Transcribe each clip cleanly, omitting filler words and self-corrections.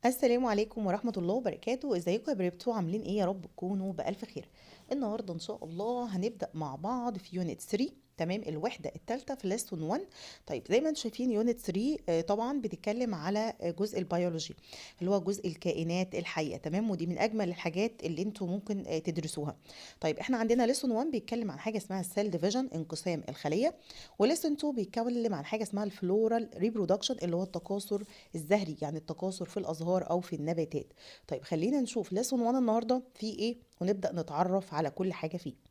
السلام عليكم ورحمة الله وبركاته. ازيكم يا بريبتو؟ عاملين ايه؟ يا رب تكونوا بألف خير. النهاردة ان شاء الله هنبدأ مع بعض في يونت 3، تمام، الوحدة الثالثة في ليسون 1. طيب زي ما انتم شايفين يونت 3 طبعا بتتكلم على جزء البيولوجي اللي هو جزء الكائنات الحية، تمام، ودي من اجمل الحاجات اللي انتم ممكن تدرسوها. طيب احنا عندنا ليسون 1 بيتكلم عن حاجة اسمها السيل ديفيجن، انقسام الخلية، وليسون 2 بيتكلم عن حاجة اسمها الفلورال ريبرودكشن اللي هو التكاثر الزهري، يعني التكاثر في الازهار او في النباتات. طيب خلينا نشوف ليسون 1 النهارده فيه ايه ونبدا نتعرف على كل حاجه فيه.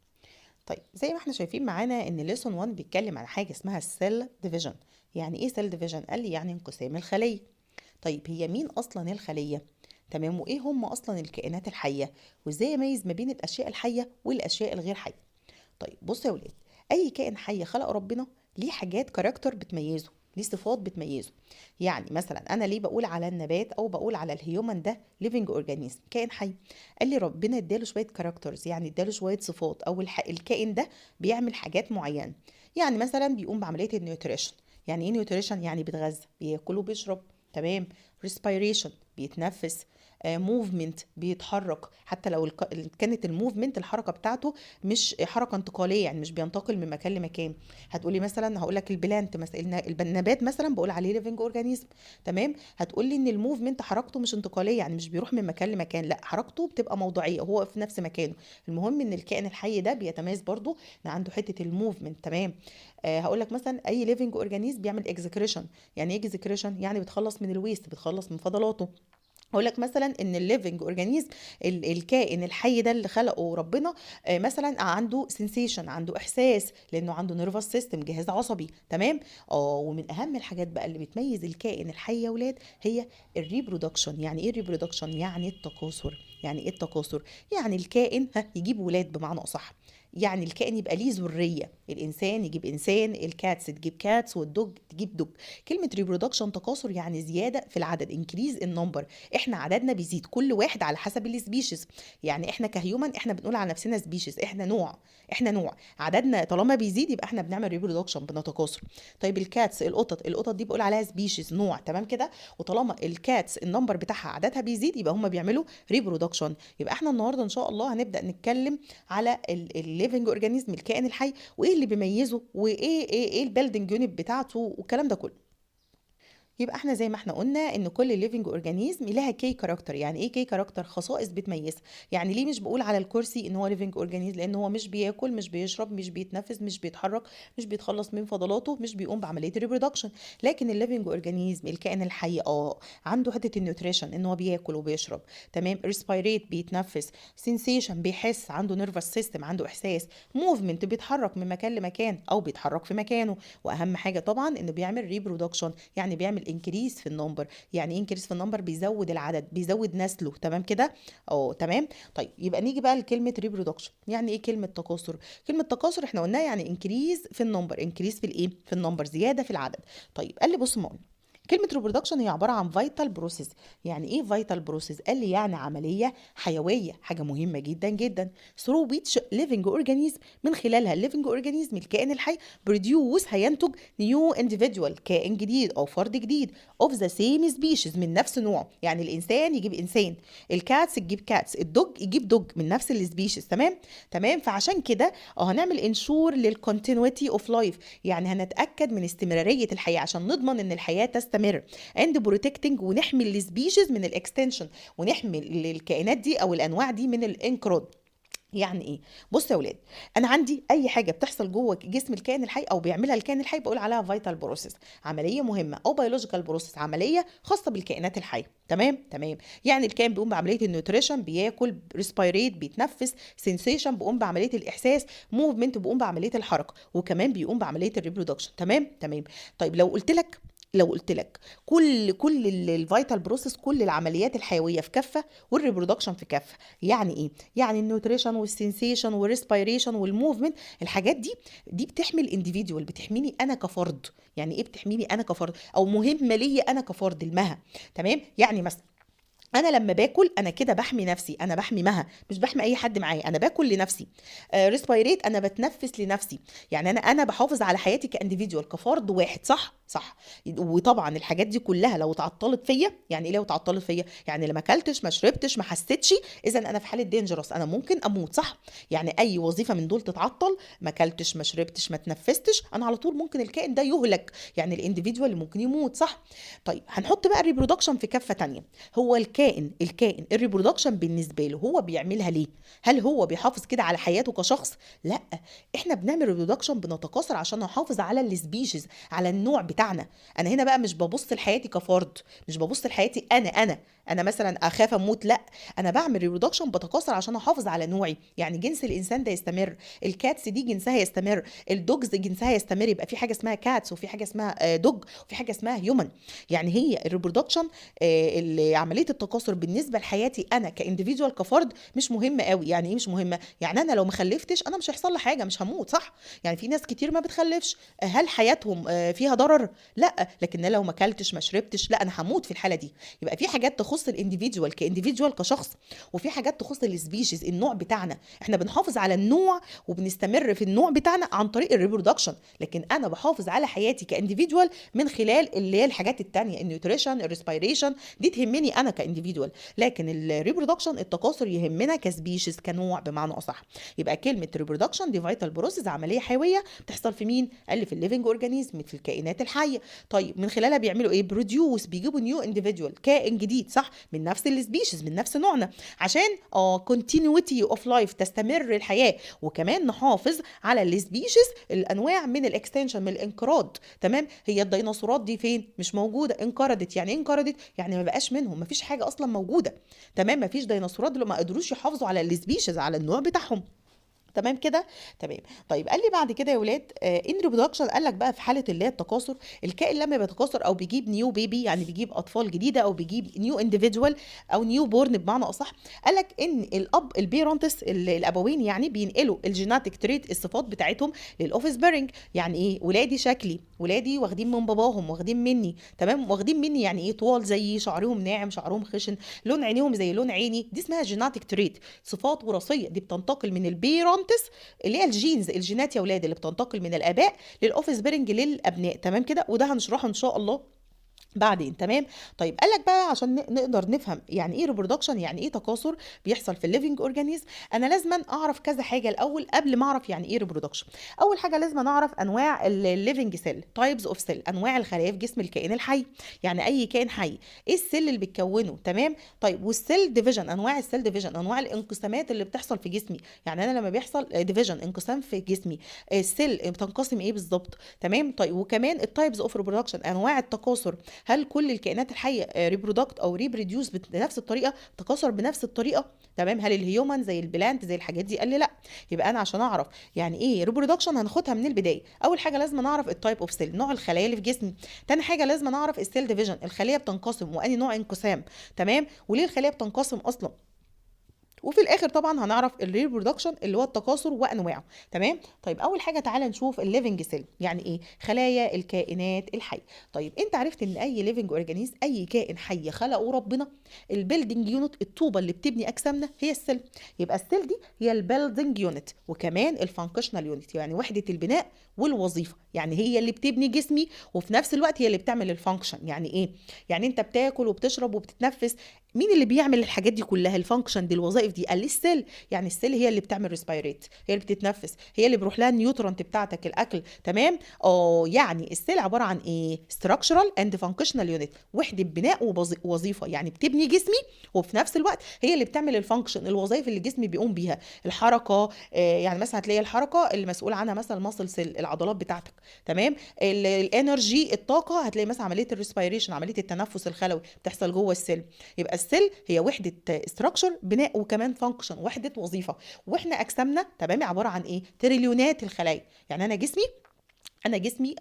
طيب زي ما احنا شايفين معانا ان ليسون 1 بيتكلم عن حاجه اسمها السيل ديفيجن. يعني ايه سيل ديفيجن؟ قال لي يعني انقسام الخليه. طيب هي مين اصلا الخليه؟ تمام، وايه هم اصلا الكائنات الحيه، وازاي اميز ما بين الاشياء الحيه والاشياء الغير حيه؟ طيب بصوا يا ولاد، اي كائن حي خلق ربنا ليه حاجات كاركتر بتميزه، ليه صفات بتميزه. يعني مثلا انا ليه بقول على النبات او بقول على الهيومن ده ليفنج اورجانيزم، كائن حي؟ قال لي ربنا اداله شويه كاركترز، يعني اداله شويه صفات، او الكائن ده بيعمل حاجات معينه. يعني مثلا بيقوم بعمليه النيوتريشن. يعني ايه نيوتريشن؟ يعني بيتغذى، بياكل وبيشرب، تمام. ريسبيريشن بيتنفس. موفمنت بيتحرك، حتى لو كانت الموفمنت الحركه بتاعته مش حركه انتقاليه، يعني مش بينتقل من مكان لمكان. هتقولي مثلا، هقول لك البلانت مثلا، النبات مثلا بقول عليه ليفنج اورجانيزم، تمام. هتقولي ان الموفمنت حركته مش انتقاليه، يعني مش بيروح من مكان لمكان، لا حركته بتبقى موضوعيه، هو في نفس مكانه. المهم ان الكائن الحي ده بيتميز برضو ان عنده حته الموفمنت، تمام. هقول لك مثلا اي ليفنج اورجانيزم بيعمل اكزكريشن. يعني ايه اكزكريشن؟ يعني بتخلص من الويست، بتخلص من فضلاته. اقول لك مثلا ان الليفنج اورجانيزم، الكائن الحي ده اللي خلقه ربنا، مثلا عنده سensation، عنده احساس، لانه عنده نيرفس سيستم، جهاز عصبي، تمام. ومن اهم الحاجات بقى اللي بتميز الكائن الحي يا ولاد هي الريبرودكشن. يعني ايه الريبرودكشن؟ يعني التكاثر. يعني ايه التكاثر؟ يعني الكائن يجيب ولاد بمعنى اصح. يعني الكائن يبقى ليه ذريه، الانسان يجيب انسان، الكاتس تجيب كاتس، والدوج تجيب دوج. كلمه ريبرودكشن تكاثر يعني زياده في العدد، انكريز النمبر. احنا عددنا بيزيد، كل واحد على حسب السبيشيز. يعني احنا كهيومن احنا بنقول على نفسنا سبيشيز، احنا نوع. احنا نوع، عددنا طالما بيزيد يبقى احنا بنعمل ريبرودكشن، بنتكاثر. طيب الكاتس، القطط دي بقول عليها سبيشيز، نوع، تمام كده. وطالما الكاتس النمبر بتاعها عددها بيزيد يبقى هم بيعملوا ريبرودكشن. يبقى احنا النهارده ان شاء الله هنبدا نتكلم على الليفنج اورجانيزم، الكائن الحي، وايه اللي بيميزه، وايه ايه البيلدنج يونت بتاعته، والكلام ده كله. يبقى احنا زي ما احنا قلنا ان كل ليفنج اورجانيزم لها كي كاركتر. يعني ايه كي كاركتر؟ خصائص بتميزها. يعني ليه مش بقول على الكرسي ان هو ليفنج اورجانيزم؟ لان هو مش بياكل، مش بيشرب، مش بيتنفس، مش بيتحرك، مش بيتخلص من فضلاته، مش بيقوم بعمليه الريبرودكشن. لكن الليفنج اورجانيزم، الكائن الحي، عنده حته النيوتريشن، ان هو بياكل وبيشرب، تمام. ريسبيريت بيتنفس. سensation بيحس، عنده نيرفس سيستم، عنده احساس. موفمنت بيتحرك من مكان لمكان او بيتحرك في مكانه. واهم حاجه طبعا انه بيعمل ريبرودكشن، يعني بيعمل انكريس في النمبر. يعني ايه انكريس في النمبر؟ بيزود العدد، بيزود نسله، تمام كده. تمام. طيب يبقى نيجي بقى لكلمه ريبرودكشن. يعني ايه كلمه تكاثر؟ كلمه تكاثر احنا قلنا يعني انكريس في النمبر، انكريس في الايه، في النمبر، زياده في العدد. طيب قال لي بص ما قلنا كلمة reproduction هي عبارة عن vital process. يعني ايه vital process؟ قال لي يعني عملية حيوية، حاجة مهمة جدا جدا. through which living organism، من خلالها الليفنج اورجانيزم، الكائن الحي، produce، هينتج new individual، كائن جديد او فرد جديد، of the same species، من نفس نوع. يعني الانسان يجيب انسان، الكاتس تجيب كاتس، الدوج يجيب دوج من نفس السبيشيز، تمام. تمام. فعشان كده هنعمل انشور للكونتينيوتي اوف لايف، يعني هنتاكد من استمراريه الحياه عشان نضمن ان الحياه تستمر. اند بروتكتنج، ونحمي السبيشيز من الاكستنشن، ونحمي الكائنات دي او الانواع دي من الانقراض. يعني ايه؟ بص يا ولاد، انا عندي اي حاجه بتحصل جوه جسم الكائن الحي او بيعملها الكائن الحي بقول عليها فيتال بروسيس، عمليه مهمه، او بيولوجيكال بروسيس، عمليه خاصه بالكائنات الحيه، تمام تمام. يعني الكائن بيقوم بعمليه النيوتريشن، بياكل، ريسبيريت بيتنفس، سensation بيقوم بعمليه الاحساس، موفمنت بيقوم بعمليه الحركه، وكمان بيقوم بعمليه الريبرودكشن، تمام تمام. طيب لو قلت لك كل الفيتال بروسيس، كل العمليات الحيويه في كفه، والريبرودكشن في كفه. يعني ايه؟ يعني النيوتريشن والسنسيشن والريسبيريشن والموفمنت، الحاجات دي بتحمي الانديفيديوال، بتحميني انا كفرد. يعني ايه بتحميني انا كفرد؟ او مهمه ليا انا كفرد، المها، تمام. يعني مثلا انا لما باكل انا كده بحمي نفسي، انا بحمي مها، مش بحمي اي حد معايا، انا باكل لنفسي. ريسبيريت، انا بتنفس لنفسي. يعني انا بحافظ على حياتي كانديفيديوال، كفرد واحد، صح؟ صح. وطبعا الحاجات دي كلها لو اتعطلت فيا، يعني ايه لو اتعطلت فيا؟ يعني لما اكلتش ما شربتش ما حسيتش، اذا انا في حاله دينجرس، انا ممكن اموت، صح؟ يعني اي وظيفه من دول تتعطل، ما اكلتش ما شربتش ما تنفستش، انا على طول ممكن الكائن ده يهلك، يعني الانديفيدوال ممكن يموت، صح؟ طيب هنحط بقى الريبرودكشن في كفه تانية. هو الكائن الريبرودكشن بالنسبه له هو بيعملها ليه؟ هل هو بيحافظ كده على حياته كشخص؟ لا، احنا بنعمل ريبرودكشن بنتكاثر عشان نحافظ على السبيشيز، على النوع بتاعنا. انا هنا بقى مش ببص لحياتي كفرد، مش ببص لحياتي انا مثلا اخاف اموت، لا، انا بعمل ريبرودكشن بتكاثر عشان احافظ على نوعي، يعني جنس الانسان ده يستمر، الكاتس دي جنسها يستمر، الدوجز جنسها يستمر، يبقى في حاجه اسمها كاتس وفي حاجه اسمها دوج وفي حاجه اسمها هيومن. يعني هي الريبرودكشن، عمليه التكاثر بالنسبه لحياتي انا كانديفيدوال كفرد مش مهمه قوي. يعني ايه مش مهمه؟ يعني انا لو ما خلفتش انا مش هيحصل لي حاجه، مش هموت، صح؟ يعني في ناس كتير ما بتخلفش، هل حياتهم فيها ضرر؟ لا، لكن لو ما اكلتش ما شربتش، لا، انا هموت في الحاله دي. يبقى في حاجات تخص الانديفيدوال كانديفيدوال كشخص، وفي حاجات تخص السبيشيز النوع بتاعنا، احنا بنحافظ على النوع وبنستمر في النوع بتاعنا عن طريق الريبرودكشن، لكن انا بحافظ على حياتي كانديفيدوال من خلال اللي هي الحاجات التانية، النيوتريشن، الريسبيريشن، دي تهمني انا كانديفيدوال، لكن الريبرودكشن التكاثر يهمنا كسبيشيز كنوع بمعنى اصح. يبقى كلمه ريبرودكشن دي فيتال بروسيس، عمليه حيويه بتحصل في مين؟ قال لي في الليفنج اورجانيزم، في الكائنات الحيه. طيب من خلالها بيعملوا ايه؟ بروديوس، بيجيبوا نيو انديفيدوال، كائن جديد، صح، من نفس السبيشيز، من نفس نوعنا، عشان كونتينيوتي اوف لايف، تستمر الحياه، وكمان نحافظ على السبيشيز الانواع من الاكستنشن، من الانقراض. تمام؟ هي الديناصورات دي فين؟ مش موجوده، انقرضت. يعني ايه انقرضت؟ يعني ما بقاش منهم، ما فيش حاجه اصلا موجوده. تمام؟ ما فيش ديناصورات اللي ما قدروش يحافظوا على السبيشيز، على النوع بتاعهم. تمام كده؟ تمام. طيب قال لي بعد كده يا ولاد ان ريبرودكشن، قال لك بقى في حاله اللي هي التكاثر، الكائن لما بيتكاثر او بيجيب نيو بيبي، يعني بيجيب اطفال جديده او بيجيب نيو انديفيدوال او نيو بورن بمعنى اصح، قال لك ان الاب البيرونتس الابوين يعني بينقلوا الجيناتيك تريت، الصفات بتاعتهم للاوف سبيرنج. يعني ايه؟ ولادي شكلي، ولادي واخدين من باباهم، واخدين مني. تمام؟ واخدين مني يعني ايه؟ طوال زي شعرهم ناعم، شعرهم خشن، لون عينيهم زي لون عيني، دي اسمها جيناتيك تريت، صفات وراثيه، دي بتنتقل من البيرونتس اللي هي الجينز، الجينات يا ولاد، اللي بتنتقل من الاباء للاوف سبيرنج للابناء. تمام كده؟ وده هنشرحه ان شاء الله بعدين. تمام؟ طيب قال لك بقى عشان نقدر نفهم يعني ايه ريبرودكشن، يعني ايه تكاثر بيحصل في الليفنج اورجانيزم، انا لازم اعرف كذا حاجه الاول قبل ما اعرف يعني ايه ريبرودكشن. اول حاجه لازم اعرف انواع الليفنج سيل، تايبز اوف سيل، انواع الخلايا في جسم الكائن الحي. يعني اي كائن حي ايه السيل اللي بتكونه. تمام؟ طيب والسيل ديفيجن، انواع السيل ديفيجن، انواع الانقسامات اللي بتحصل في جسمي، يعني انا لما بيحصل ديفيجن، انقسام في جسمي، السيل بتنقسم ايه بالظبط. تمام؟ طيب وكمان التايبز اوف ريبرودكشن، انواع التكاثر، هل كل الكائنات الحيه ريبرودكت او ريبروديوس بنفس الطريقه، تكاثر بنفس الطريقه؟ تمام؟ هل الهيومن زي البلانت زي الحاجات دي؟ قال لي لا. يبقى انا عشان اعرف يعني ايه ريبرودكشن هناخدها من البدايه. اول حاجه لازم نعرف التايب اوف سيل، نوع الخلايا اللي في جسمي. تاني حاجه لازم نعرف السيل ديفيجن، الخليه بتنقسم واني نوع انقسام. تمام؟ وليه الخليه بتنقسم اصلا. وفي الاخر طبعا هنعرف الريبرودكشن اللي هو التكاثر وانواعه. تمام؟ طيب اول حاجه تعالى نشوف الليفنج سيل، يعني ايه؟ خلايا الكائنات الحيه. طيب انت عرفت ان اي ليفنج اورجانيز، اي كائن حي خلقه ربنا، البيلدنج يونت، الطوبه اللي بتبني اجسامنا هي السيل. يبقى السيل دي هي البيلدنج يونت، وكمان الفانكشنال يونت، يعني وحده البناء والوظيفه، يعني هي اللي بتبني جسمي وفي نفس الوقت هي اللي بتعمل الفانكشن. يعني ايه؟ يعني انت بتاكل وبتشرب وبتتنفس، مين اللي بيعمل الحاجات دي كلها، الفانكشن دي، الوظائف دي؟ قال لي السيل. يعني السيل هي اللي بتعمل ريسبيريت، هي اللي بتتنفس، هي اللي بيروح لها النيوترنت بتاعتك، الاكل. تمام؟ يعني السيل عباره عن ايه؟ ستراكشرال اند فانكشنال يونت، وحده بناء ووظيفه، يعني بتبني جسمي وفي نفس الوقت هي اللي بتعمل الفانكشن، الوظائف اللي جسمي بيقوم بيها، الحركه. يعني مثلا هتلاقي الحركه اللي مسؤول عنها مثلا ماسل سيل، العضلات بتاعتك. تمام؟ الانرجي، الطاقه، هتلاقي مثلا عمليه الريسبيريشن، عمليه التنفس الخلوي بتحصل جوه السيل. يبقى السيل هي وحده استراكشر، بناء، وكمان فانكشن، وحده وظيفه. واحنا اجسامنا تمام عباره عن ايه؟ تريليونات الخلايا. يعني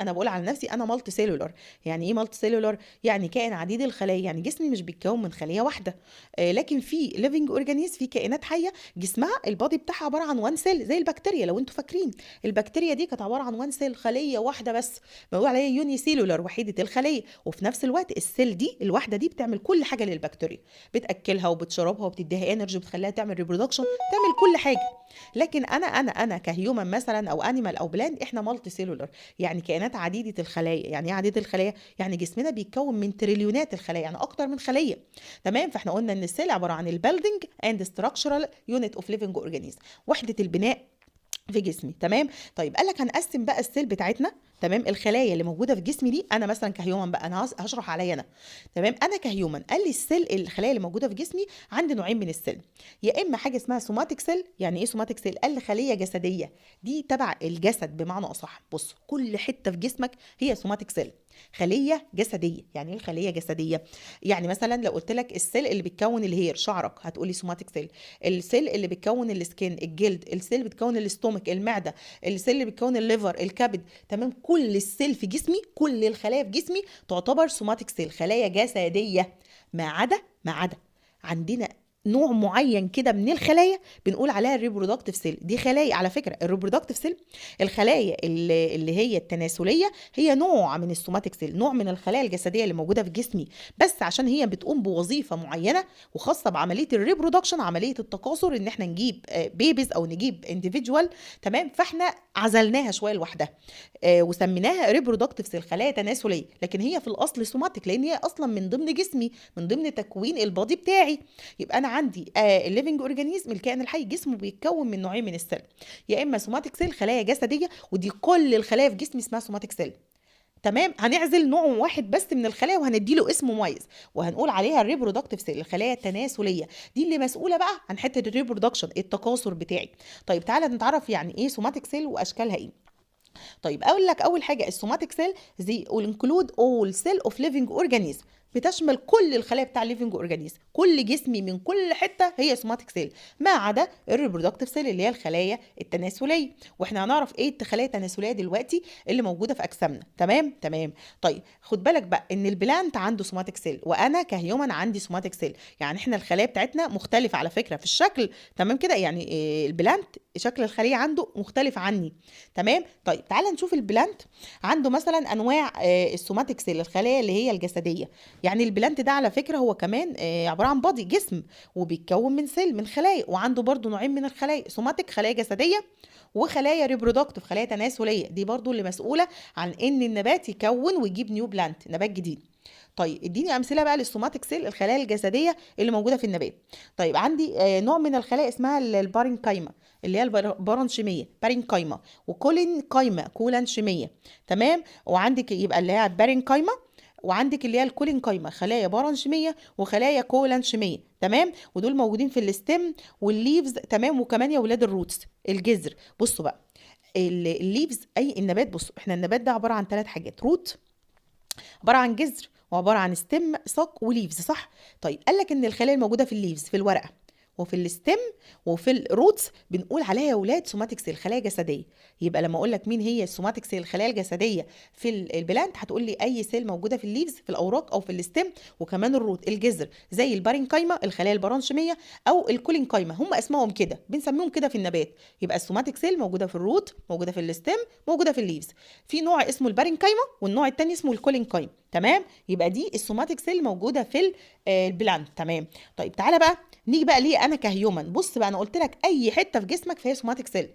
انا بقول على نفسي انا مالتي سيلولر. يعني ايه مالتي سيلولر؟ يعني كائن عديد الخلايا، يعني جسمي مش بيتكون من خليه واحده. لكن في ليفنج اورجانيز، في كائنات حيه جسمها البادي بتاعها عباره عن وان سيل، زي البكتيريا. لو انتوا فاكرين البكتيريا دي كانت عباره عن وان سيل، خليه واحده بس، بنقول عليها يوني سيلولر، وحيده الخليه. وفي نفس الوقت السيل دي الواحده دي بتعمل كل حاجه للبكتيريا، بتاكلها وبتشربها وبتديها انرجي، بتخليها تعمل ريبرودكشن، تعمل كل حاجه. لكن انا كهيومن مثلا او انيمال او بلان، احنا مالتي سيلولر، يعني كائنات عديده الخلايا. يعني ايه عديده الخلايا؟ يعني جسمنا بيتكون من تريليونات الخلايا، يعني اكتر من خليه. تمام. فاحنا قلنا ان السيل عباره عن البيلدينج اند ستراكشرال يونت اوف ليفنج اورجانيزم، وحده البناء في جسمي. تمام. طيب قال لك هنقسم بقى السيل بتاعتنا. تمام. الخلايا اللي موجوده في جسمي دي، انا مثلا كهيومن بقى، انا هشرح عليا انا. تمام. انا كهيومن قال لي الخلايا اللي موجوده في جسمي عندي نوعين من السيل. يا اما حاجه اسمها سوماتيك سيل. يعني ايه سوماتيك سيل؟ قال لي خليه جسديه، دي تبع الجسد بمعنى اصح. بص، كل حته في جسمك هي سوماتيك سيل، خليه جسديه. يعني ايه خليه جسديه؟ يعني مثلا لو قلت لك السيل اللي بتكون الهير شعرك، هتقولي سوماتيك سيل. السيل اللي بتكون السكين الجلد، السيل اللي بتكون الاستومك المعده، السيل اللي بتكون الليفر الكبد. تمام. كل السيل في جسمي، كل الخلايا في جسمي تعتبر سوماتيك سيل، خلايا جسديه. ما عدا عندنا نوع معين كده من الخلايا بنقول عليها الريبرودكتيف سيل. دي خلايا على فكره، الريبرودكتيف سيل الخلايا اللي هي التناسليه، هي نوع من السوماتيك سيل، نوع من الخلايا الجسديه اللي موجوده في جسمي، بس عشان هي بتقوم بوظيفه معينه وخاصه بعمليه الريبرودكشن، عمليه التكاثر، ان احنا نجيب بيبيز او نجيب انديفيدوال. تمام. فاحنا عزلناها شويه لوحدها وسميناها ريبرودكتيف سيل، خلايا تناسليه، لكن هي في الاصل سوماتيك، لان هي اصلا من ضمن جسمي، من ضمن تكوين البادي بتاعي. يبقى انا عندي الليفنج اورجانيزم، الكائن الحي، جسمه بيتكون من نوعين من السيل، يا اما سوماتيك سيل خلايا جسديه، ودي كل الخلايا في جسمي اسمها سوماتيك سيل. تمام. هنعزل نوع واحد بس من الخلايا وهنديله اسم مميز وهنقول عليها الريبرودكتيف سيل، الخلايا التناسليه، دي اللي مسؤوله بقى عن حته الريبرودكشن، التكاثر بتاعي. طيب تعالى نتعرف يعني ايه سوماتيك سيل واشكالها ايه. طيب اقول لك اول حاجه، السوماتيك سيل زي انكلود اول سيل اوف ليفنج اورجانيزم، بتشمل كل الخلايا بتاع الليفنج اورجانيزم، كل جسمي من كل حته هي سوماتيك سيل، ما عدا الريبرودكتيف سيل اللي هي الخلايا التناسليه. واحنا هنعرف ايه الخلايا التناسليه دلوقتي اللي موجوده في اجسامنا. تمام. طيب خد بالك بقى ان البلانت عنده سوماتيك سيل، وانا كهيومن عندي سوماتيك سيل. يعني احنا الخلايا بتاعتنا مختلفه على فكره في الشكل. تمام كده. يعني البلانت شكل الخليه عنده مختلف عني. تمام. طيب تعالى نشوف البلانت. عنده مثلا انواع السوماتيك سيل، الخلايا اللي هي الجسديه. يعني البلانت ده على فكره هو كمان عباره عن بادي، جسم، وبيتكون من سيل، من خلايا، وعنده برضو نوعين من الخلايا، سوماتيك خلايا جسديه، وخلايا ريبرودكتيف خلايا تناسليه، دي برضو اللي مسؤوله عن ان النبات يكون ويجيب نيو بلانت، نبات جديد. طيب اديني امثله بقى للسوماتيك سيل، الخلايا الجسديه اللي موجوده في النبات. طيب عندي نوع من الخلايا اسمها البارينكايما، اللي هي البارنشيميه، بارينكايما، وكولينكايما، كولانشيميه. تمام. وعندك يبقى اللي هي بارينكايما، وعندك اللي هي الكولينكايما، خلايا بارنشيميه وخلايا كولانشيميه. تمام. ودول موجودين في الستيم والليفز. تمام. وكمان يا ولاد الروتس، الجذر. بصوا بقى الليفز، اي النبات، بصوا احنا النبات ده عباره عن 3 حاجات، روت عباره عن جذر، وعباره عن ستيم ساق وليفز، صح؟ طيب قال لك ان الخلايا الموجوده في الليفز، في الورقه، وفي الستيم وفي الروتس، بنقول عليها يا ولاد سوماتيك سيل، خلايا جسديه. يبقى لما اقول لك مين هي السوماتيك سيل، الخلايا الجسديه في البلانت، هتقول لي اي سيل موجوده في الليفز، في الاوراق او في الستيم، وكمان الروت، الجذر، زي البارينكايما، الخلايا البرانشيميه، او الكولينكايما، هم اسمائهم كده، بنسميهم كده في النبات. يبقى السوماتيك سيل موجوده في الروت، موجوده في الستيم، موجوده في الليفز. في نوع اسمه البارينكايما، والنوع الثاني اسمه الكولينكايما. تمام. يبقى دي السوماتيك سيل موجوده في البلانت. تمام. طيب تعالى بقى نيجي بقى ليه انا كهيومن. بص بقى، انا قلت لك اي حته في جسمك فيها سوماتيك سيل،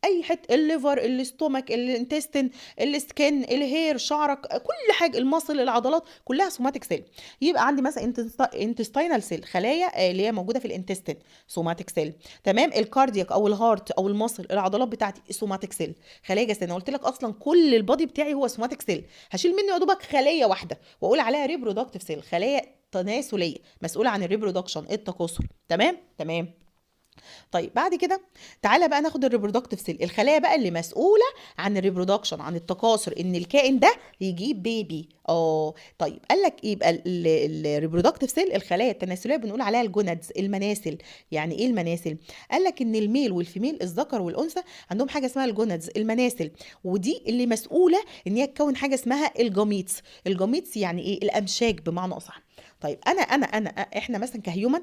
اي حته، الليفر، الاستومك، الانتستين، السكن، الهير، شعرك، كل حاجه، المصل، العضلات، كلها سوماتيك سيل. يبقى عندي مثلا انتستينال سيل، خلايا اللي هي موجوده في الانتستين، سوماتيك سيل. تمام. الكاردياك او الهارت او المصل، العضلات بتاعتي، سوماتيك سيل، خلايا جسديه. انا قلت لك اصلا كل البادي بتاعي هو سوماتيك سيل، هشيل منه يا دوبك خليه واحده واقول عليها ريبرودكتيف سيل، خلايا تناسليه، مسؤوله عن الريبرودكشن، التكاثر. تمام. طيب بعد كده تعالى بقى ناخد الريبرودكتيف سيل، الخلايا بقى اللي مسؤوله عن الريبرودكشن، عن التكاثر، ان الكائن ده يجيب بيبي. طيب قال لك يبقى الريبرودكتيف سيل، الخلايا التناسليه، بنقول عليها الجونادز، المناسل. يعني ايه المناسل؟ قال لك ان الميل والفيميل، الذكر والانثى، عندهم حاجه اسمها الجونادز، المناسل، ودي اللي مسؤوله ان هي تكون حاجه اسمها الجاميتس. الجاميتس يعني ايه؟ الامشاج بمعنى اصح. طيب انا احنا مثلا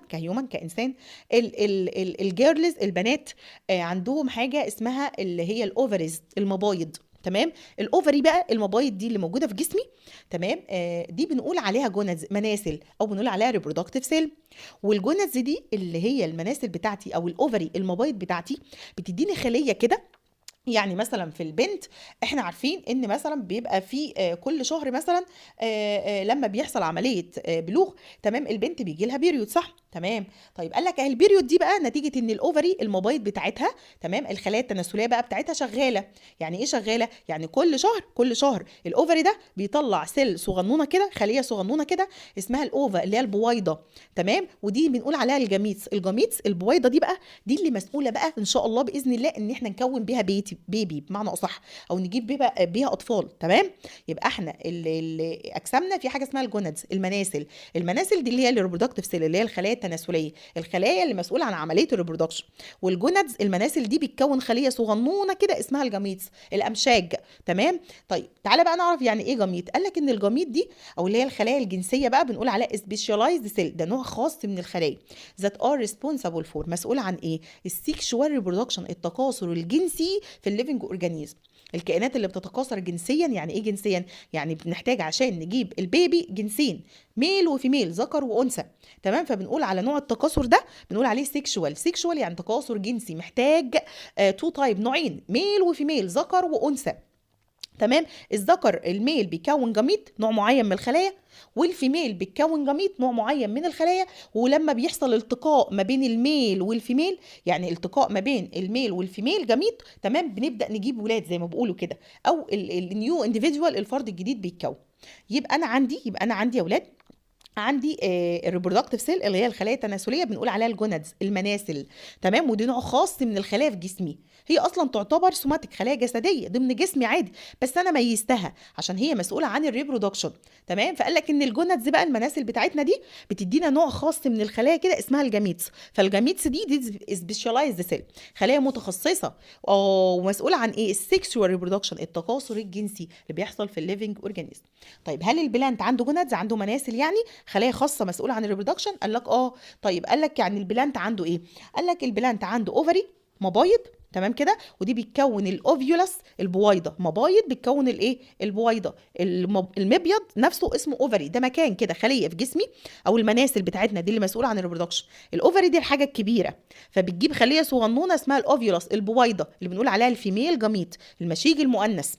كهيومن كانسان، الجيرلز، البنات، عندهم حاجه اسمها اللي هي الاوفريز، المبايض. تمام. الاوفري بقى، المبايض دي اللي موجوده في جسمي. تمام. دي بنقول عليها جونادز، مناسل، او بنقول عليها ريبرودكتيف سيل. والجونادز دي اللي هي المناسل بتاعتي، او الاوفري، المبايض بتاعتي، بتديني خليه كده يعني مثلا في البنت احنا عارفين ان مثلا بيبقى في كل شهر مثلا لما بيحصل عمليه بلوغ، تمام، البنت بيجي لها بيريود، صح؟ تمام. طيب قال لك اهي البيريود دي بقى نتيجه ان الاوفري المبايض بتاعتها، تمام، الخلايا التناسليه بقى بتاعتها شغاله. يعني ايه شغاله؟ يعني كل شهر الاوفري ده بيطلع سيل صغنونه كده، خليه صغنونه كده اسمها الاوفا اللي هي البويضه، تمام، ودي بنقول عليها الجميتس البويضه دي بقى، دي اللي مسؤوله بقى ان شاء الله باذن الله ان احنا نكون بيها بيبي بمعنى اصح، او نجيب بيها اطفال، تمام. يبقى احنا اجسامنا في حاجه اسمها الجونادز، المناسل دي اللي هي الريبرودكتيف سيل، اللي هي الخلايا التناسليه، الخلايا اللي مسؤوله عن عمليه الريبرودكشن. والجونادز المناسل دي بتكون خليه صغنونه كده اسمها الجميتس، الامشاج، تمام. طيب تعالى بقى نعرف يعني ايه جميت. قال لك ان الجميت دي او اللي هي الخلايا الجنسيه بقى بنقول عليها سبيشاليزد سيل، ده نوع خاص من الخلايا ذات ار ريسبونسبل فور، مسؤول عن ايه؟ السيكشوال ريبرودكشن، التكاثر الجنسي في الليفنج اورجانيزم، الكائنات اللي بتتكاثر جنسيا. يعني ايه جنسيا؟ يعني بنحتاج عشان نجيب البيبي جنسين، ميل وفيميل، ذكر وانثى، تمام. فبنقول على نوع التكاثر ده بنقول عليه سيكشوال يعني تكاثر جنسي محتاج تو تايب، نوعين، ميل وفيميل، ذكر وانثى، تمام. الذكر الميل بيكون جميت نوع معين من الخلايا، والفيميل بتكون جميت نوع معين من الخلايا. ولما بيحصل التقاء ما بين الميل والفيميل، يعني التقاء ما بين الميل والفيميل جميت، تمام، بنبدا نجيب ولاد زي ما بيقولوا كده، او النيو انديفيدوال، الفرد الجديد بيتكون. يبقى انا عندي يا ولاد، عندي الريبرودكتيف سيل اللي هي الخلايا التناسليه بنقول عليها الجونادز، المناسل، تمام. ودي نوع خاص من الخلايا في جسمي، هي اصلا تعتبر سوماتيك، خلايا جسديه ضمن جسمي عادي، بس انا ميزتها عشان هي مسؤوله عن الريبرودكشن، تمام. فقال لك ان الجونادز بقى المناسل بتاعتنا دي بتدينا نوع خاص من الخلايا كده اسمها الجاميتس. فالجاميتس دي سبيشاليزد سيل، خلايا متخصصه ومسؤوله عن ايه؟ السكشوال ريبرودكشن، التكاثر الجنسي اللي بيحصل في الليفنج اورجانيزم. طيب هل البلانت عنده جونادز، عنده مناسل يعني، خلايا خاصه مسؤوله عن الريبرودكشن؟ قال لك اه. طيب قال لك يعني البلانت عنده ايه؟ قال لك البلانت عنده اوفري، مبايض، تمام كده، ودي بتكون الاوفيولس، البويضه، مبايض بتكون الايه؟ البويضه. المبيض نفسه اسمه اوفري، ده مكان كده، خليه في جسمي، او المناسل بتاعتنا دي اللي مسؤوله عن الريبرودكشن. الاوفري دي الحاجه الكبيره، فبتجيب خليه صغنونه اسمها الاوفيولس، البويضه، اللي بنقول عليها الفيميل جميت، المشيج المؤنث.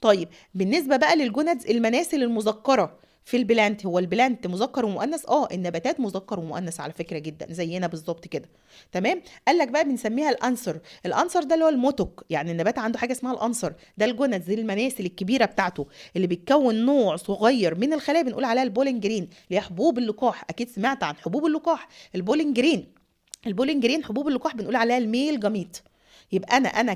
طيب بالنسبه بقى للجونادز، المناسل المذكره في البلانت، هو البلانت مذكر ومؤنث؟ النباتات مذكر ومؤنث على فكره، جدا زينا بالظبط كده، تمام. قال لك بقى بنسميها الانسر ده اللي هو المتك، يعني النبات عنده حاجه اسمها الانسر، ده الجونادز، المناسل الكبيره بتاعته اللي بتكون نوع صغير من الخلايا بنقول عليها البولين جرين، اللي هي حبوب اللقاح. اكيد سمعت عن حبوب اللقاح، البولين جرين حبوب اللقاح بنقول عليها الميل جميت. يبقى انا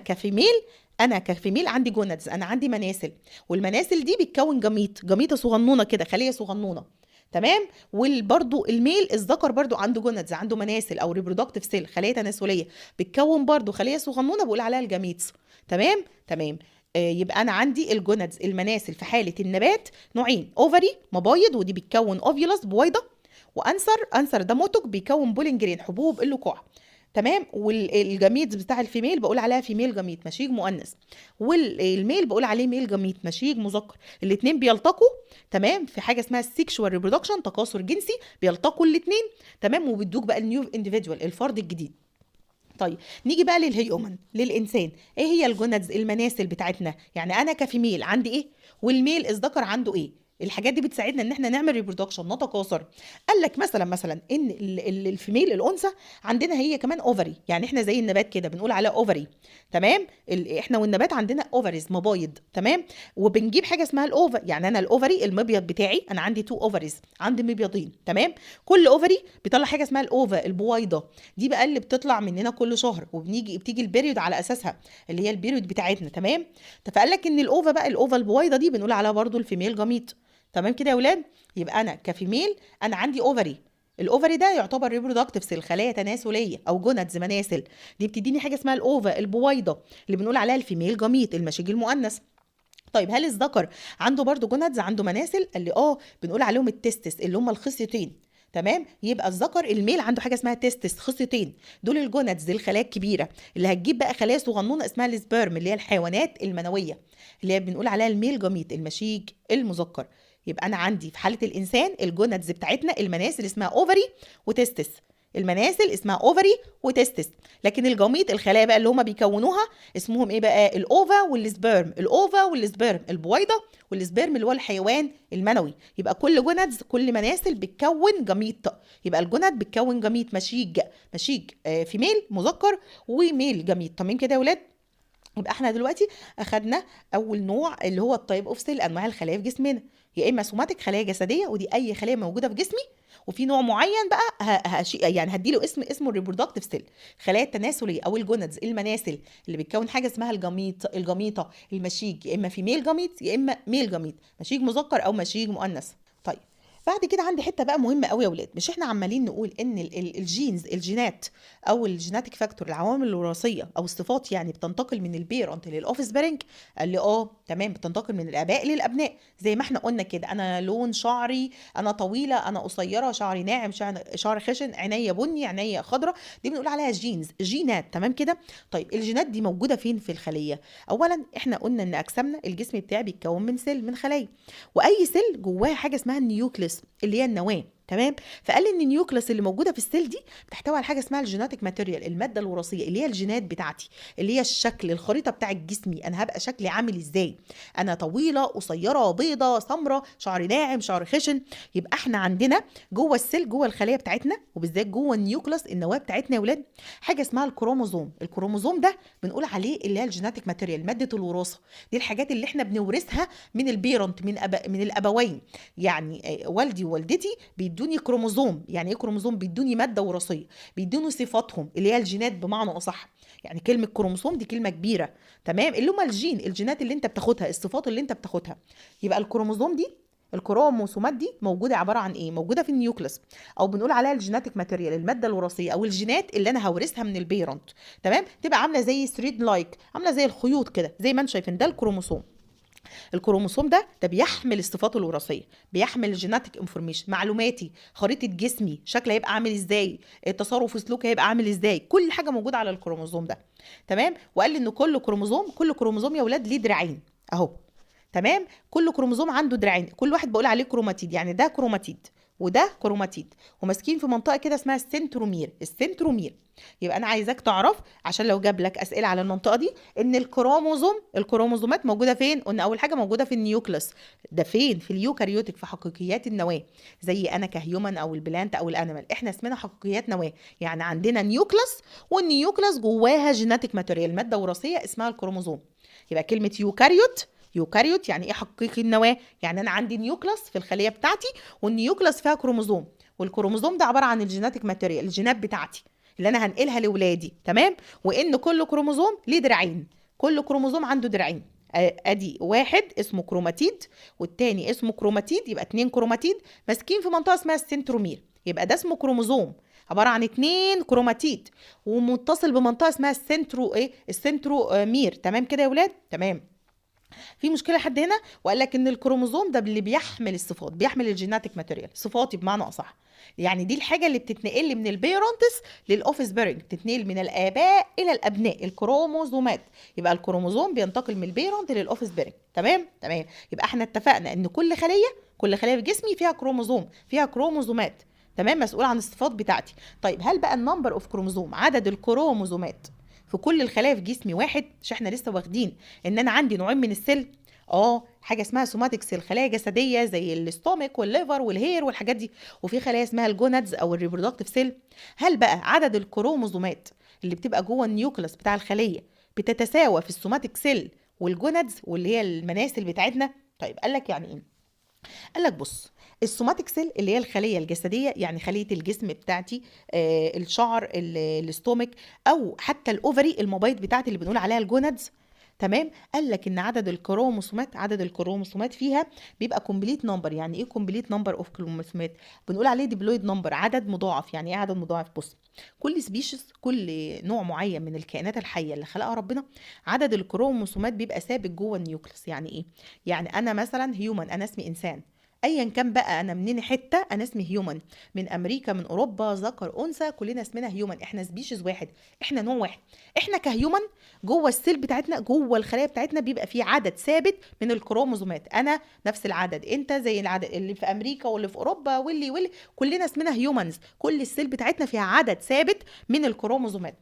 كفيميل عندي جونادز، انا عندي مناسل، والمناسل دي بتكون جميته صغنونه كده، خليه صغنونه، تمام. وبرده الميل الذكر برده عنده جونادز، عنده مناسل او ريبرودكتيف سيل، خليه تناسليه بتكون برده خليه صغنونه بقول عليها الجميتس، تمام. يبقى انا عندي الجونادز، المناسل في حاله النبات نوعين، اوفري، مبايض، ودي بتكون اوفيولس، بويضه، وانسر ده موتك بيكون بولينجرين، حبوب اللقاح، تمام. والجميت بتاع الفيميل بقول عليها فيميل جميت، مشيج مؤنث، والميل بقول عليه ميل جميت، مشيج مذكر. الاثنين بيلتقوا، تمام، في حاجه اسمها السيكشوال ريبرودكشن، تكاثر جنسي، بيلتقوا الاثنين، تمام، وبيدوك بقى النيو انديفيدوال، الفرد الجديد. طيب نيجي بقى للهيومن، للانسان، ايه هي الجونادز، المناسل بتاعتنا؟ يعني انا كفيميل عندي ايه، والميل الذكر عنده ايه؟ الحاجات دي بتساعدنا ان احنا نعمل ريبرودكشن، نتكاثر. قال لك مثلا ان الفيميل الانثى عندنا هي كمان اوفري، يعني احنا زي النبات كده بنقول عليها اوفري، تمام. احنا والنبات عندنا اوفريز، مبايض، تمام. وبنجيب حاجه اسمها الاوفر، يعني انا الاوفري المبيض بتاعي، انا عندي 2 اوفريز، عندي مبيضين، تمام. كل اوفري بيطلع حاجه اسمها الاوفا، البويضه، دي بقى اللي بتطلع مننا كل شهر، بتيجي البيريود على اساسها، اللي هي البيريود بتاعتنا، تمام. فقال لك ان الاوفا بقى، الاوفا البويضه دي بنقول عليها برضو الفيميل جميت، تمام كده يا ولاد. يبقى انا كفيميل انا عندي اوفري، الاوفري ده يعتبر ريبرودكتيف سيل، خلايا تناسليه او جونادز، مناسل، دي بتديني حاجه اسمها الاوفا، البويضه، اللي بنقول عليها الفيميل جميت، المشيج المؤنث. طيب هل الذكر عنده برضو جونادز، عنده مناسل؟ قال لي بنقول عليهم التستس، اللي هم الخصيتين، تمام. يبقى الذكر الميل عنده حاجه اسمها تستس، خصيتين، دول الجونادز، دي الخلايا الكبيره اللي هتجيب بقى خلايا صغنونه اسمها السبرم، اللي هي الحيوانات المنويه، اللي هي بنقول عليها الميل جميت، المشيج المذكر. يبقى انا عندي في حاله الانسان الجونادز بتاعتنا المناسل اسمها اوفري وتستس، المناسل اسمها اوفري وتستس، لكن الجميط الخلايا بقى اللي هما بيكونوها اسمهم ايه بقى؟ الاوفا والسبيرم. الاوفا والسبيرم البويضه، والسبيرم اللي هو الحيوان المنوي. يبقى كل جونادز، كل مناسل بتكون جميط. يبقى الجوناد بتكون جميط مشيج، مشيج فيميل مذكر وميل جميط. تمام كده يا ولاد؟ يبقى احنا دلوقتي اخدنا اول نوع اللي هو التايب اوف سيل، انواع الخلايا في جسمنا. يا اما سوماتيك خلايا جسديه، ودي اي خليه موجوده في جسمي، وفي نوع معين بقى يعني هديله اسمه الريبرودكتيف سيل، خلايا التناسليه او الجونادز، المناسل اللي بتكون حاجه اسمها الجميطه المشيج، يا اما في ميل جميط يا اما ميل جميط، مشيج مذكر او مشيج مؤنث. طيب بعد كده عندي حته بقى مهمه قوي يا ولاد. مش احنا عمالين نقول ان الجينات او الجيناتيك فاكتور، العوامل الوراثيه او الصفات يعني بتنتقل من البيرنت للاوفيس بيرنج؟ قال لي تمام، بتنتقل من الاباء للابناء. زي ما احنا قلنا كده، انا لون شعري، انا طويله، انا قصيره، شعري ناعم، شعر خشن، عينيا بني، عينيا خضراء، دي بنقول عليها جينات. تمام كده؟ طيب الجينات دي موجوده فين في الخليه؟ اولا احنا قلنا ان اجسامنا، الجسم بتاعي بيتكون من من خلايا، واي سيل جواها حاجه اسمها النيوكليس اللي هي النواه. تمام؟ فقال لي ان النيوكليس اللي موجوده في السيل دي بتحتوي على حاجه اسمها الجيناتيك ماتيريال، الماده الوراثيه اللي هي الجينات بتاعتي، اللي هي الشكل، الخريطه بتاع جسمي، انا هبقى شكلي عامل ازاي، انا طويله، قصيره، بيضه، سمراء، شعري ناعم، شعر خشن. يبقى احنا عندنا جوه السيل، جوه الخليه بتاعتنا، وبالذات جوه النيوكليس النواه بتاعتنا يا ولاد، حاجه اسمها الكروموزوم. الكروموزوم ده بنقول عليه اللي هي الجيناتيك ماتيريال، ماده الوراثه. دي الحاجات اللي احنا بنورثها من البيرنت، من الابوين. يعني والدي ووالدتي بيدوني كروموزوم. يعني ايه كروموزوم؟ بيدوني ماده وراثيه، بيدوني صفاتهم اللي هي الجينات بمعنى اصح. يعني كلمه كروموسوم دي كلمه كبيره. تمام؟ اللي هم الجينات اللي انت بتاخدها، الصفات اللي انت بتاخدها. يبقى الكروموزوم دي، الكروموسومات دي موجوده عباره عن ايه؟ موجوده في النيوكليس، او بنقول عليها الجيناتيك ماتيريال، الماده الوراثيه او الجينات اللي انا هورثها من البيرنت. تمام؟ تبقى عامله زي ثريد لايك، عامله زي الخيوط كده، زي ما انتم شايفين ده الكروموسوم. الكروموسوم ده بيحمل الصفات الوراثيه، بيحمل الجيناتيك انفورميشن، معلوماتي، خريطه جسمي، شكلي هيبقى عامل ازاي، التصرف وسلوكي هيبقى عامل ازاي، كل حاجه موجوده على الكروموسوم ده. تمام؟ وقال لي ان كل كروموسوم يا ولاد ليه دراعين اهو. تمام؟ كل كروموسوم عنده دراعين، كل واحد بقول عليه كروماتيد. يعني ده كروماتيد وده كروماتيد، وماسكين في منطقه كده اسمها السنترومير. السنترومير. يبقى انا عايزاك تعرف، عشان لو جاب لك اسئله على المنطقه دي، ان الكروموزومات موجوده فين؟ قلنا اول حاجه موجوده في النيوكليس. ده فين؟ في اليوكاريوتيك، في حقيقيات النواه. زي انا كهيومن او البلانت او الانيمال، احنا اسمنا حقيقيات نواه. يعني عندنا نيوكليس، والنيوكليس جواها جيناتيك ماتيريال، ماده وراثيه اسمها الكروموزوم. يبقى كلمه يوكاريوت يعني ايه؟ حقيقي النواه. يعني انا عندي نيوكليس في الخليه بتاعتي، والنيوكليس فيها كروموزوم، والكروموزوم ده عباره عن الجيناتيك ماتيريال، الجينات بتاعتي اللي انا هنقلها لاولادي. تمام؟ وان كل كروموزوم ليه دراعين، كل كروموزوم عنده دراعين. ادي واحد اسمه كروماتيد، والتاني اسمه كروماتيد، يبقى 2 كروماتيد ماسكين في منطقه اسمها السنترومير. يبقى ده اسمه كروموزوم عباره عن 2 كروماتيد، ومتصل بمنطقه اسمها السنترومير. تمام كده يا ولاد؟ تمام. في مشكله لحد هنا؟ وقال لك ان الكروموزوم ده اللي بيحمل الصفات، بيحمل الجيناتيك ماتيريال، صفاتي بمعنى اصح. يعني دي الحاجه اللي بتتنقل من البيرنتس للاوفيس بيرنج، بتتنقل من الاباء الى الابناء، الكروموزومات. يبقى الكروموزوم بينتقل من البيرنت للاوفيس بيرنج. تمام؟ تمام. يبقى احنا اتفقنا ان كل خليه في جسمي فيها كروموزوم، فيها كروموزومات. تمام؟ مسؤول عن الصفات بتاعتي. طيب هل بقى النمبر اوف كروموزوم، عدد الكروموزومات في كل الخلايا في جسمي واحد؟ مش احنا لسه واخدين ان انا عندي نوعين من السيل؟ حاجه اسمها سوماتيك سيل، خلايا جسديه زي الاستومك والليفر والهير والحاجات دي، وفي خلايا اسمها الجونادز او الريبرودكتيف سيل. هل بقى عدد الكروموزومات اللي بتبقى جوه النيوكليس بتاع الخليه بتتساوى في السوماتيك سيل والجونادز واللي هي المناسل بتاعتنا؟ طيب قال لك يعني ايه؟ قال لك بص، السوماتيك سيل اللي هي الخليه الجسديه، يعني خليه الجسم بتاعتي، الشعر، الاستومك، او حتى الاوفري، المبيض بتاعتي اللي بنقول عليها الجونادز. تمام؟ قال لك ان عدد الكروموسومات فيها بيبقى كومبليت نمبر. يعني ايه كومبليت نمبر اوف كروموسومات؟ بنقول عليه ديبلويد نمبر، عدد مضاعف. يعني ايه عدد مضاعف؟ بص، كل سبيشيز، كل نوع معين من الكائنات الحيه اللي خلقها ربنا، عدد الكروموسومات بيبقى ثابت جوه النيوكليس. يعني ايه؟ يعني انا مثلا هيومن، انا اسمي انسان، ايا كان بقى انا منين حته، انا اسمي هيومن، من امريكا من اوروبا، ذكر انثى، كلنا اسمنا هيومن، احنا سبيشيز واحد، احنا نوع واحد. احنا كهيومن جوه السيل بتاعتنا، جوه الخلايا بتاعتنا بيبقى في عدد ثابت من الكروموزومات، انا نفس العدد، انت زي العدد اللي في امريكا واللي في اوروبا واللي كلنا اسمنا هيومنز، كل السيل بتاعتنا فيها عدد ثابت من الكروموزومات.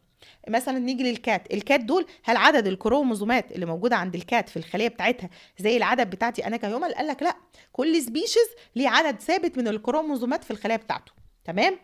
مثلا نيجي للكات، الكات دول هل عدد الكروموزومات اللي موجوده عند الكات في الخليه بتاعتها زي العدد بتاعتي انا كهيومن؟ قال لك لا، كل سبيشيز ليه عدد ثابت من الكروموزومات في الخلايا بتاعته.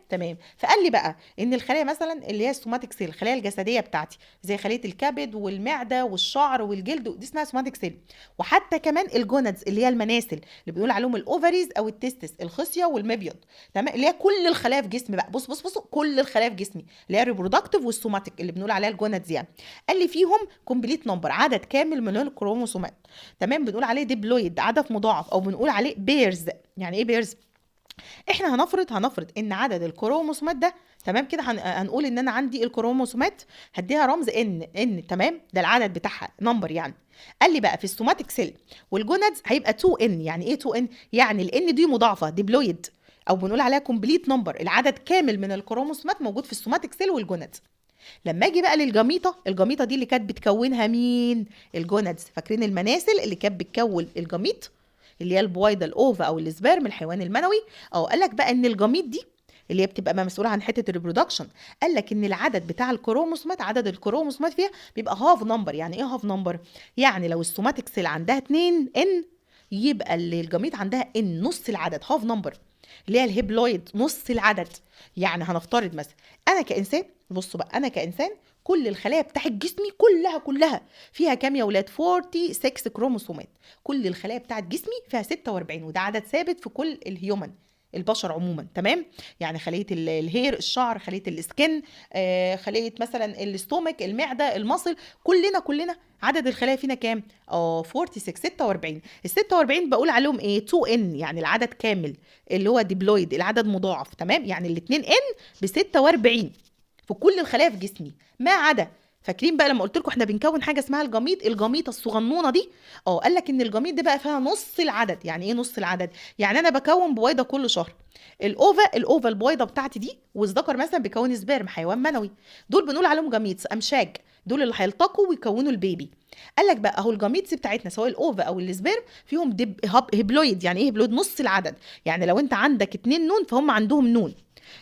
تمام. فقال لي بقى ان الخلايا مثلا اللي هي السوماتيك سيل، الخلايا الجسديه بتاعتي زي خليه الكبد والمعده والشعر والجلد، دي اسمها سوماتيك سيل. وحتى كمان الجونادز اللي هي المناسل اللي بنقول عليهم الاوفريز او التستس، الخصيه والمبيض، تمام، اللي هي كل الخلايا في جسمي بقى. بص كل الخلايا في جسمي اللي هي الريبرودكتيف والسوماتيك اللي بنقول عليها الجونادز يعني. قال لي فيهم كومبليت نمبر، عدد كامل من الكروموسومات، تمام، بنقول عليه ديبلويد، عدد مضاعف، او بنقول عليه بيرز. يعني ايه بيرز؟ احنا هنفرض ان عدد الكروموسومات ده، تمام كده، هنقول ان انا عندي الكروموسومات هديها رمز ان تمام، ده العدد بتاعها نمبر يعني. قال لي بقى في السوماتيك سيل والجونادز هيبقى 2n. يعني ايه 2n؟ يعني الان دي مضاعفه، ديبلويد، او بنقول عليها كومبليت نمبر، العدد كامل من الكروموسومات موجود في السوماتيك سيل والجونادز. لما اجي بقى للجميطه، الجميطه دي اللي كانت بتكونها مين؟ الجونادز. فاكرين المناسل اللي كانت بتكون الجميط اللي هي البويضه، الاوفا او السبرم، الحيوان المنوي؟ قال لك بقى ان الجميط دي اللي هي بتبقى مسؤوله عن حته الريبرودكشن، قال لك ان العدد بتاع الكروموسومات، عدد الكروموسومات فيها بيبقى هاف نمبر. يعني ايه هاف نمبر؟ يعني لو السوماتيك سيل عندها 2 ان، يبقى اللي الجميط عندها ان، نص العدد، هاف نمبر، اللي هي الهيبلويد، نص العدد. يعني هنفترض مثلا انا كانسان، بصوا بقى، انا كانسان كل الخلايا بتاعت جسمي كلها فيها كام يا ولاد؟ 46 كروموسومات. كل الخلايا بتاعت جسمي فيها 46، وده عدد ثابت في كل الهيومن، البشر عموما، تمام. يعني خليه الهير، الشعر، خليه السكن، خليه مثلا الاستومك، المعده، المصل، كلنا عدد الخلايا فينا كام؟ 46، 46. ال 46 بقول عليهم ايه؟ 2 ان، يعني العدد كامل اللي هو ديبلويد، العدد مضاعف، تمام. يعني ال 2 ان ب 46 في كل الخلايا في جسمي، ما عدا، فاكرين بقى لما قلت لكم احنا بنكون حاجه اسمها الجميط، الجميطه الصغنونه دي؟ قال لك ان الجميط ده بقى فيها نص العدد. يعني ايه نص العدد؟ يعني انا بكون بويضه كل شهر، الاوفا البويضه بتاعتي دي، والذكر مثلا بيكون سبيرم، حيوان منوي، دول بنقول عليهم جميتس، امشاج، دول اللي هيلتقوا ويكونوا البيبي. قال لك بقى اهو الجميتس بتاعتنا سواء الاوفا او السبيرم فيهم هيبلويد. يعني ايه هيبلويد؟ نص العدد. يعني لو انت عندك 2 نون فهم عندهم نون،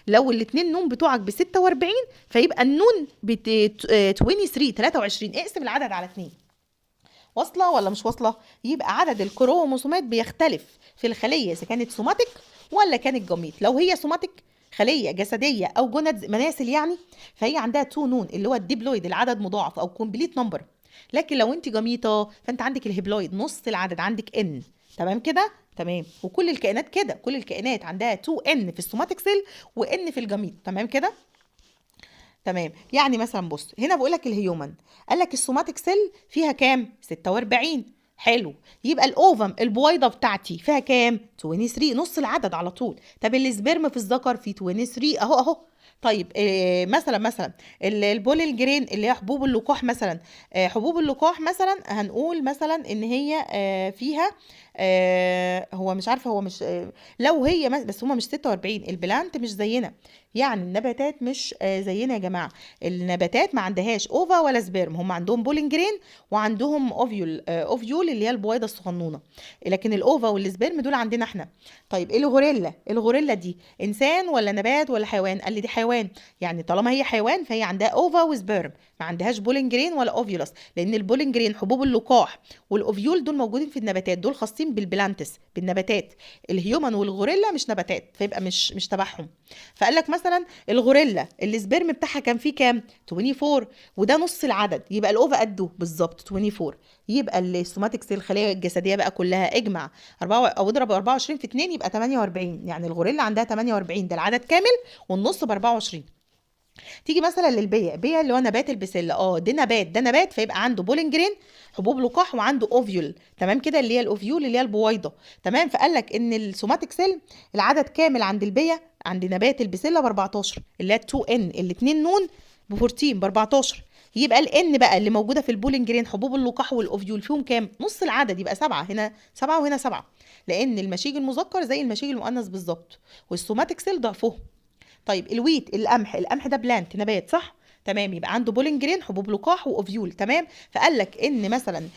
لو الاتنين نون بتوعك ب 46 فيبقى النون ب 23. اقسم العدد على 2. واصله ولا مش واصله؟ يبقى عدد الكروموسومات بيختلف في الخليه اذا كانت سوماتيك ولا كانت جميط. لو هي سوماتيك، خليه جسديه او جونادز، مناسل يعني، فهي عندها 2 نون اللي هو الديبلويد، العدد مضاعف او كومبليت نمبر. لكن لو انت جميطه فانت عندك الهيبلويد، نص العدد، عندك ان. تمام كده؟ تمام. وكل الكائنات كده، كل الكائنات عندها 2 ان في السوماتيك سيل وان في الجميط. تمام كده؟ تمام. يعني مثلا بص هنا بقول لك الهيومن، قال لك السوماتيك سيل فيها كام؟ 46. حلو. يبقى الاوفم، البويضه بتاعتي، فيها كام؟ 23، نص العدد على طول. طب السبرم في الذكر فيه 23 اهو. طيب مثلا البولي الجرين اللي هي حبوب اللقاح مثلا، حبوب اللقاح مثلا هنقول مثلا ان هي فيها هو مش عارفه، هو مش لو هي بس هما مش 46. البلانت مش زينا، يعني النباتات مش زينا يا جماعه. النباتات ما عندهاش اوفا ولا سبيرم، هم عندهم بولين جرين وعندهم اوفيول اللي هي البويضه الصغنونه، لكن الاوفا والسبيرم دول عندنا احنا. طيب الغوريلا دي انسان ولا نبات ولا حيوان؟ قال لي دي حيوان. يعني طالما هي حيوان فهي عندها اوفا وسبيرم، ما عندهاش بولين جرين ولا اوفيولس، لان البولين جرين حبوب اللقاح والاوفيول دول موجودين في النباتات، دول خاصين بالبلانتس، بالنباتات. الهيومن والغوريلا مش نباتات، فيبقى مش تبعهم. فقال لك مثلا الغوريلا السبرم بتاعها كان فيه كام؟ 24، وده نص العدد، يبقى الاوفا قده بالظبط 24. يبقى السوماتيك سيل، الخليه الجسديه بقى كلها، اجمع 4 او اضرب 24 في 2 يبقى 48. يعني الغوريلا عندها 48، ده العدد كامل، والنص ب 24. تيجي مثلا بيا اللي هو نبات البسله، ده نبات فيبقى عنده بولين جرين، حبوب لقاح، وعنده اوفيول، تمام كده، اللي هي الاوفيول اللي هي البويضه. تمام. فقال لك ان السوماتيك سيل العدد كامل عند عند نبات البسله ب 14، اللي هي 2 ان، الاثنين نون ب 14، ب 14. يبقى الان بقى اللي موجوده في البولينج جرين حبوب اللقاح والاوفيول فيهم كام؟ نص العدد، يبقى 7. هنا 7 وهنا 7، لان المشيج المذكر زي المشيج المؤنث بالظبط، والسوماتيك سيل ضعفهم. طيب الويت القمح ده بلانت نبات صح؟ تمام، يبقى عنده بولينج جرين حبوب لقاح واوفيول. تمام، فقال لك ان مثلا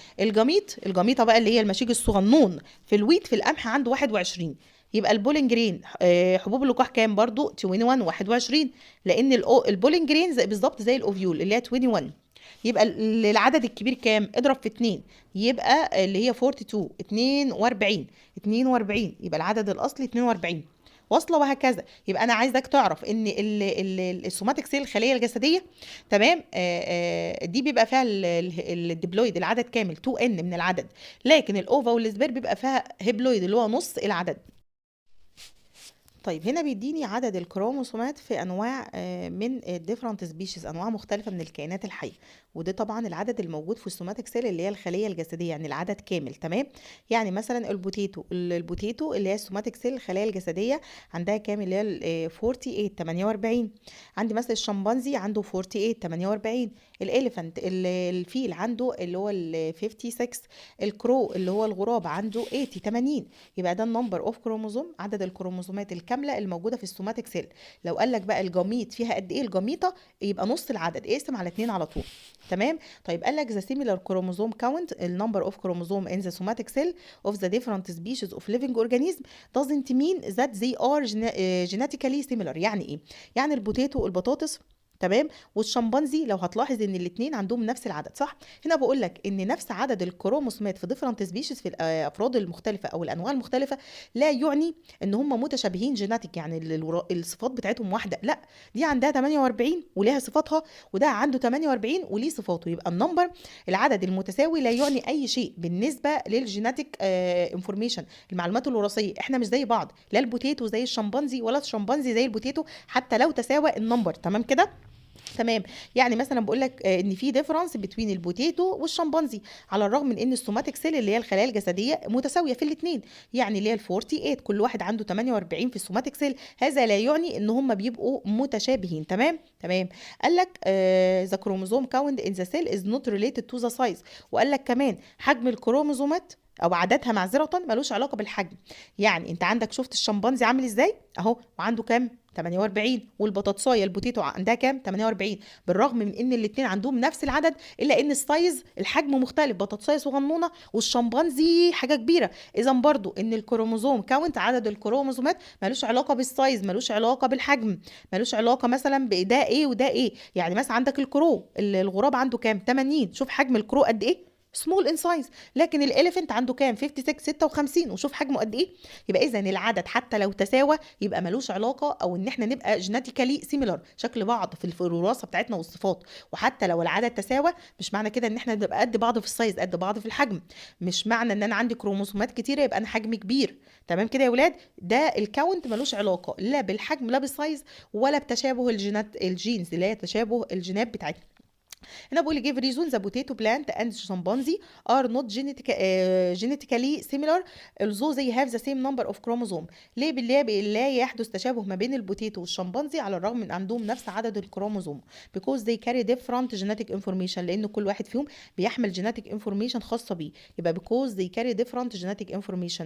الجميطه بقى اللي هي المشيج الصغنون في الويت في القمح عنده 21. يبقى البولينج جرين حبوب اللقاح كام برضو؟ 21 21، لان البولينج جرين بالظبط زي الاوفيول اللي هي 21. يبقى العدد الكبير كام؟ اضرب في 2، يبقى اللي هي 42 42 42، يبقى العدد الاصلي 42. واصله وهكذا. يبقى انا عايزك تعرف ان السوماتيك سيل الخليه الجسديه، تمام، دي بيبقى فيها الديبلويد العدد كامل 2n من العدد، لكن الاوفا والسبير بيبقى فيها هيبلويد اللي هو نص العدد. طيب هنا بيديني عدد الكروموسومات في انواع من الديفرنت سبيشيز، انواع مختلفه من الكائنات الحيه، وده طبعا العدد الموجود في السوماتيك سيل اللي هي الخليه الجسديه، يعني العدد كامل. تمام، يعني مثلا البوتيتو اللي هي السوماتيك سيل الخليه الجسديه عندها كام؟ اللي هي 48 48. عندي مثلا الشمبانزي عنده 48 48. الاليفانت الفيل عنده اللي هو 56. الكرو اللي هو الغراب عنده 80 80. يبقى ده النمبر اوف كروموزوم، عدد الكروموزومات الكامله الموجوده في السوماتيك سيل. لو قال لك بقى الجميط فيها قد ايه الجميطه، يبقى نص العدد، اقسم على 2 على طول. تمام. طيب قال لك the similar chromosome count النمبر اوف كروموزوم in the somatic cell of the different species of living organism doesn't mean that they are genetically similar. يعني ايه؟ يعني البطاطس، تمام، والشمبانزي لو هتلاحظ ان الاثنين عندهم نفس العدد صح. هنا بقول لك ان نفس عدد الكروموسومات في ديفرنت سبيشيز في الافراد المختلفه او الانواع المختلفه لا يعني ان هم متشابهين جيناتيك، يعني الصفات بتاعتهم واحده، لا، دي عندها 48 وليها صفاتها، وده عنده 48 وليه صفاته. يبقى النمبر العدد المتساوي لا يعني اي شيء بالنسبه للجيناتيك انفورميشن، المعلومات الوراثيه. احنا مش زي بعض، لا البوتيتو زي الشمبانزي ولا الشمبانزي زي البوتيتو، حتى لو تساوى النمبر. تمام كده. تمام، يعني مثلا بقول لك ان في ديفرنس بين البوتيتو والشمبانزي، على الرغم من ان السوماتيك سيل اللي هي الخلايا الجسديه متساويه في الاثنين، يعني اللي هي ال 48 كل واحد عنده 48 في السوماتيك سيل، هذا لا يعني ان هم بيبقوا متشابهين. تمام تمام. قال لك ذا كروموزوم كاونت ان ذا سيل از نوت ريليتد تو ذا سايز، وقال لك كمان حجم الكروموزومات او عددها معذره ملوش علاقه بالحجم. يعني انت عندك شفت الشمبانزي عامل ازاي اهو، وعنده كام؟ 48. والبطاطسايه البوتيتو عندها كام؟ 48. بالرغم من ان الاثنين عندهم نفس العدد، الا ان السايز الحجم مختلف، بطاطسايه صغنونه والشمبانزي حاجه كبيره. اذا برضو ان الكروموزوم كاونت عدد الكروموزومات ملوش علاقه بالسايز، ملوش علاقه بالحجم، ملوش علاقه مثلا بده ايه وده ايه. يعني مثلا عندك الغراب عنده كام؟ 80. شوف حجم الكرو قد ايه، سمول ان سايز. لكن الاليفنت عنده كام؟ 56 56، وشوف حجمه قد ايه. يبقى اذا العدد حتى لو تساوى يبقى ملوش علاقه، او ان احنا نبقى جيناتيكالي سيميلر شكل بعض في الوراثه بتاعتنا والصفات. وحتى لو العدد تساوى مش معنى كده ان احنا نبقى قد بعض في السايز، قد بعض في الحجم. مش معنى ان انا عندي كروموسومات كتيره يبقى انا حجمي كبير. تمام كده يا ولاد، ده الكاونت ملوش علاقه لا بالحجم لا بالسايز ولا بتشابه الجينز اللي هي تشابه الجينات بتاعتنا. هنا بقول give reason the potato plant and chimpanzee are not genetically similar although they have the same number of chromosome. ليه لا يحدث تشابه ما بين البوتيتو والشمبانزي على الرغم من عندهم نفس عدد الكروموزوم؟ because they carry different genetic information، لان كل واحد فيهم بيحمل genetic information خاصة بيه. يبقى because they carry different genetic information.